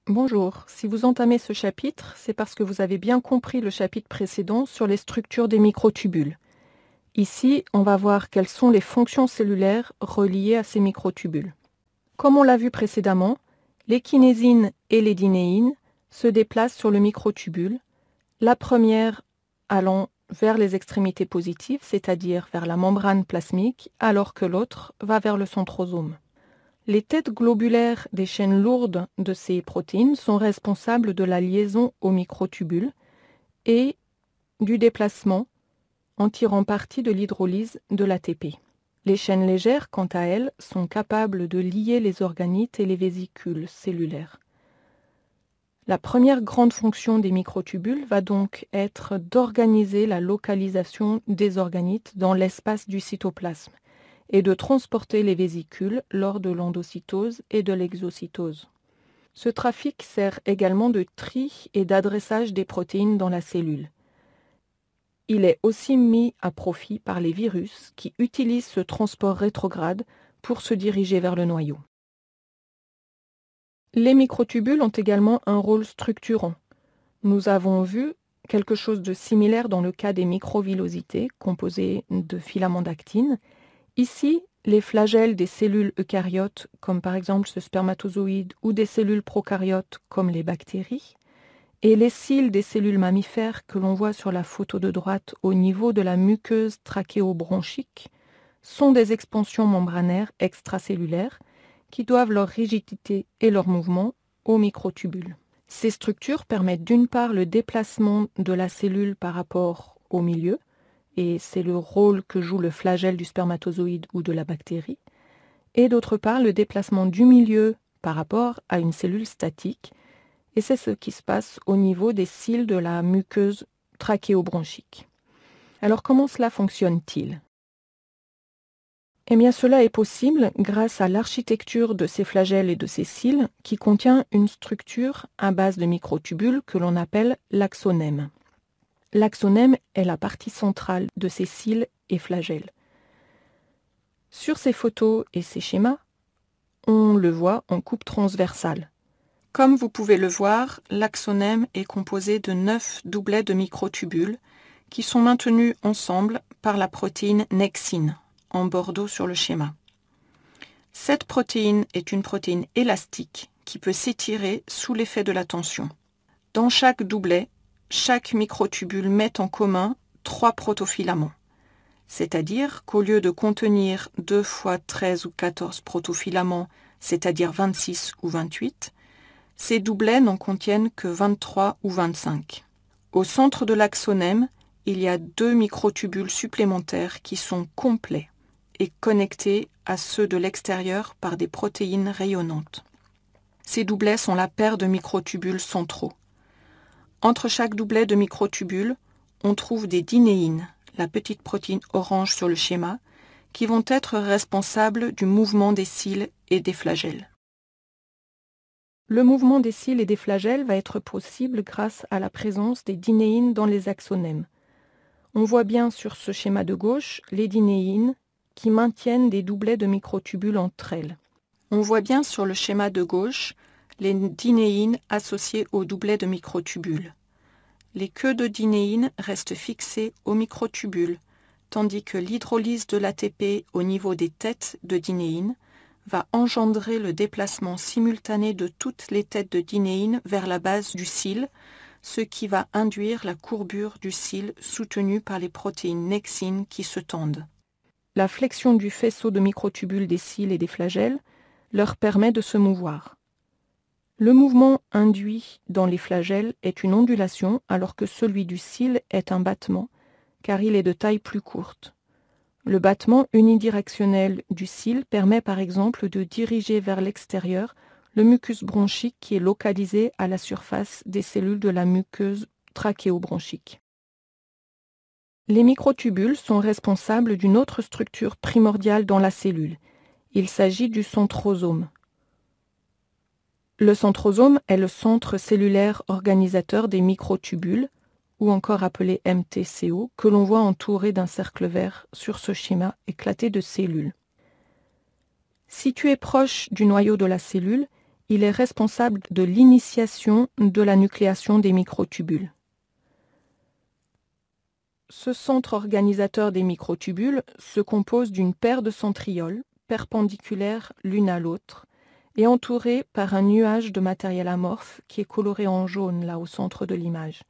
Bonjour, si vous entamez ce chapitre, c'est parce que vous avez bien compris le chapitre précédent sur les structures des microtubules. Ici, on va voir quelles sont les fonctions cellulaires reliées à ces microtubules. Comme on l'a vu précédemment, les kinésines et les dinéines se déplacent sur le microtubule, la première allant vers les extrémités positives, c'est-à-dire vers la membrane plasmique, alors que l'autre va vers le centrosome. Les têtes globulaires des chaînes lourdes de ces protéines sont responsables de la liaison au microtubule et du déplacement en tirant parti de l'hydrolyse de l'ATP. Les chaînes légères, quant à elles, sont capables de lier les organites et les vésicules cellulaires. La première grande fonction des microtubules va donc être d'organiser la localisation des organites dans l'espace du cytoplasme et de transporter les vésicules lors de l'endocytose et de l'exocytose. Ce trafic sert également de tri et d'adressage des protéines dans la cellule. Il est aussi mis à profit par les virus qui utilisent ce transport rétrograde pour se diriger vers le noyau. Les microtubules ont également un rôle structurant. Nous avons vu quelque chose de similaire dans le cas des microvillosités composées de filaments d'actine. Ici, les flagelles des cellules eucaryotes, comme par exemple ce spermatozoïde, ou des cellules prokaryotes, comme les bactéries, et les cils des cellules mammifères que l'on voit sur la photo de droite au niveau de la muqueuse trachéobronchique, sont des expansions membranaires extracellulaires qui doivent leur rigidité et leur mouvement aux microtubules. Ces structures permettent d'une part le déplacement de la cellule par rapport au milieu, et c'est le rôle que joue le flagelle du spermatozoïde ou de la bactérie, et d'autre part le déplacement du milieu par rapport à une cellule statique, et c'est ce qui se passe au niveau des cils de la muqueuse trachéobronchique. Alors comment cela fonctionne-t-il ? Eh bien cela est possible grâce à l'architecture de ces flagelles et de ces cils qui contient une structure à base de microtubules que l'on appelle l'axonème. L'axonème est la partie centrale de ces cils et flagelles. Sur ces photos et ces schémas, on le voit en coupe transversale. Comme vous pouvez le voir, l'axonème est composé de 9 doublets de microtubules qui sont maintenus ensemble par la protéine nexine, en bordeaux sur le schéma. Cette protéine est une protéine élastique qui peut s'étirer sous l'effet de la tension. Dans chaque doublet, chaque microtubule met en commun 3 protofilaments. C'est-à-dire qu'au lieu de contenir 2 fois 13 ou 14 protofilaments, c'est-à-dire 26 ou 28, ces doublets n'en contiennent que 23 ou 25. Au centre de l'axonème, il y a 2 microtubules supplémentaires qui sont complets et connectés à ceux de l'extérieur par des protéines rayonnantes. Ces doublets sont la paire de microtubules centraux. Entre chaque doublet de microtubules, on trouve des dinéines, la petite protéine orange sur le schéma, qui vont être responsables du mouvement des cils et des flagelles. Le mouvement des cils et des flagelles va être possible grâce à la présence des dinéines dans les axonèmes. On voit bien sur ce schéma de gauche les dinéines qui maintiennent des doublets de microtubules entre elles. On voit bien sur le schéma de gauche les dinéines associées aux doublets de microtubules. Les queues de dinéines restent fixées aux microtubules, tandis que l'hydrolyse de l'ATP au niveau des têtes de dinéines va engendrer le déplacement simultané de toutes les têtes de dinéines vers la base du cil, ce qui va induire la courbure du cil soutenue par les protéines nexines qui se tendent. La flexion du faisceau de microtubules des cils et des flagelles leur permet de se mouvoir. Le mouvement induit dans les flagelles est une ondulation alors que celui du cil est un battement, car il est de taille plus courte. Le battement unidirectionnel du cil permet par exemple de diriger vers l'extérieur le mucus bronchique qui est localisé à la surface des cellules de la muqueuse trachéobronchique. Les microtubules sont responsables d'une autre structure primordiale dans la cellule. Il s'agit du centrosome. Le centrosome est le centre cellulaire organisateur des microtubules, ou encore appelé MTCO, que l'on voit entouré d'un cercle vert sur ce schéma éclaté de cellules. Situé proche du noyau de la cellule, il est responsable de l'initiation de la nucléation des microtubules. Ce centre organisateur des microtubules se compose d'une paire de centrioles perpendiculaires l'une à l'autre et entourées par un nuage de matériel amorphe qui est coloré en jaune là au centre de l'image.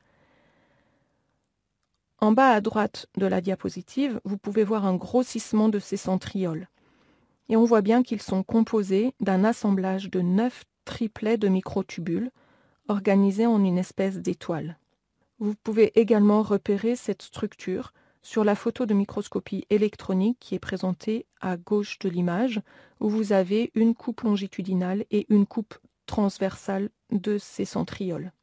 En bas à droite de la diapositive, vous pouvez voir un grossissement de ces centrioles. Et on voit bien qu'ils sont composés d'un assemblage de 9 triplets de microtubules organisés en une espèce d'étoile. Vous pouvez également repérer cette structure sur la photo de microscopie électronique qui est présentée à gauche de l'image, où vous avez une coupe longitudinale et une coupe transversale de ces centrioles.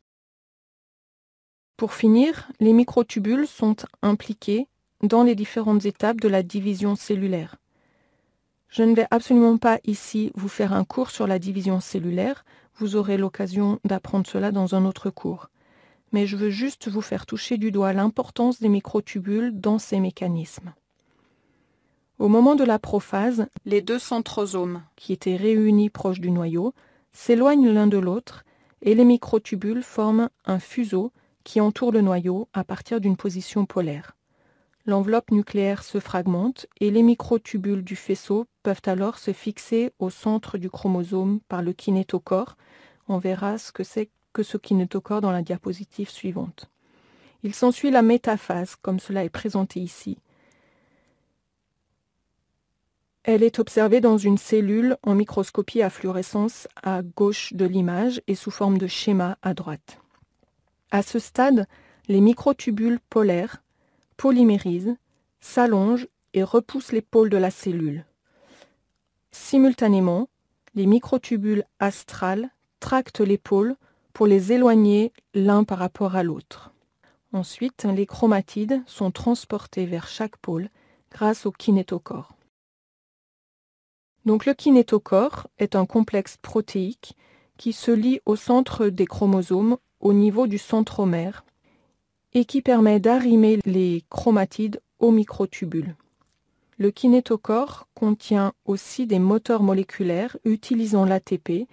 Pour finir, les microtubules sont impliqués dans les différentes étapes de la division cellulaire. Je ne vais absolument pas ici vous faire un cours sur la division cellulaire, vous aurez l'occasion d'apprendre cela dans un autre cours. Mais je veux juste vous faire toucher du doigt l'importance des microtubules dans ces mécanismes. Au moment de la prophase, les deux centrosomes, qui étaient réunis proches du noyau, s'éloignent l'un de l'autre et les microtubules forment un fuseau qui entoure le noyau à partir d'une position polaire. L'enveloppe nucléaire se fragmente et les microtubules du faisceau peuvent alors se fixer au centre du chromosome par le kinétochore. On verra ce que c'est que ce kinétochore dans la diapositive suivante. Il s'ensuit la métaphase, comme cela est présenté ici. Elle est observée dans une cellule en microscopie à fluorescence à gauche de l'image et sous forme de schéma à droite. À ce stade, les microtubules polaires polymérisent, s'allongent et repoussent les pôles de la cellule. Simultanément, les microtubules astrales tractent les pôles pour les éloigner l'un par rapport à l'autre. Ensuite, les chromatides sont transportés vers chaque pôle grâce au kinétochore. Donc le kinétochore est un complexe protéique qui se lie au centre des chromosomes au niveau du centromère et qui permet d'arrimer les chromatides aux microtubules. Le kinétochore contient aussi des moteurs moléculaires utilisant l'ATP,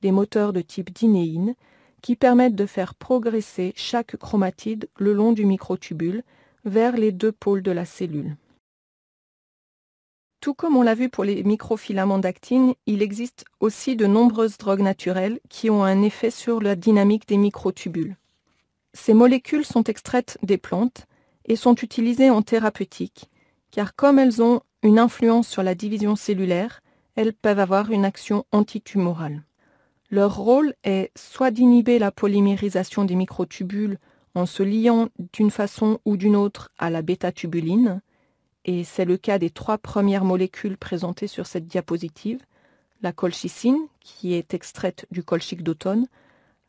des moteurs de type dinéine, qui permettent de faire progresser chaque chromatide le long du microtubule vers les deux pôles de la cellule. Tout comme on l'a vu pour les microfilaments d'actine, il existe aussi de nombreuses drogues naturelles qui ont un effet sur la dynamique des microtubules. Ces molécules sont extraites des plantes et sont utilisées en thérapeutique, car comme elles ont une influence sur la division cellulaire, elles peuvent avoir une action antitumorale. Leur rôle est soit d'inhiber la polymérisation des microtubules en se liant d'une façon ou d'une autre à la bêta-tubuline, et c'est le cas des 3 premières molécules présentées sur cette diapositive, la colchicine, qui est extraite du colchique d'automne,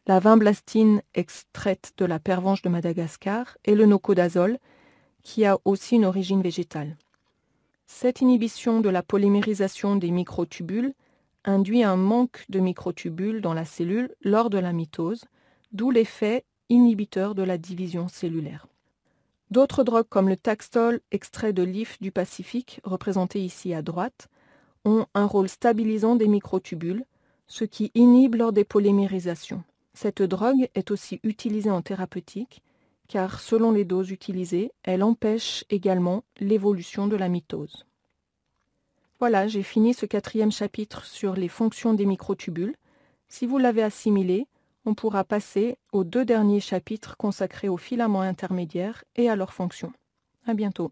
la vinblastine extraite de la pervenche de Madagascar, et le nocodazole, qui a aussi une origine végétale. Cette inhibition de la polymérisation des microtubules induit un manque de microtubules dans la cellule lors de la mitose, d'où l'effet inhibiteur de la division cellulaire. D'autres drogues comme le Taxol, extrait de l'IF du Pacifique, représenté ici à droite, ont un rôle stabilisant des microtubules, ce qui inhibe lors des polymérisations. Cette drogue est aussi utilisée en thérapeutique, car selon les doses utilisées, elle empêche également l'évolution de la mitose. Voilà, j'ai fini ce 4e chapitre sur les fonctions des microtubules. Si vous l'avez assimilé, on pourra passer aux 2 derniers chapitres consacrés aux filaments intermédiaires et à leurs fonctions. À bientôt.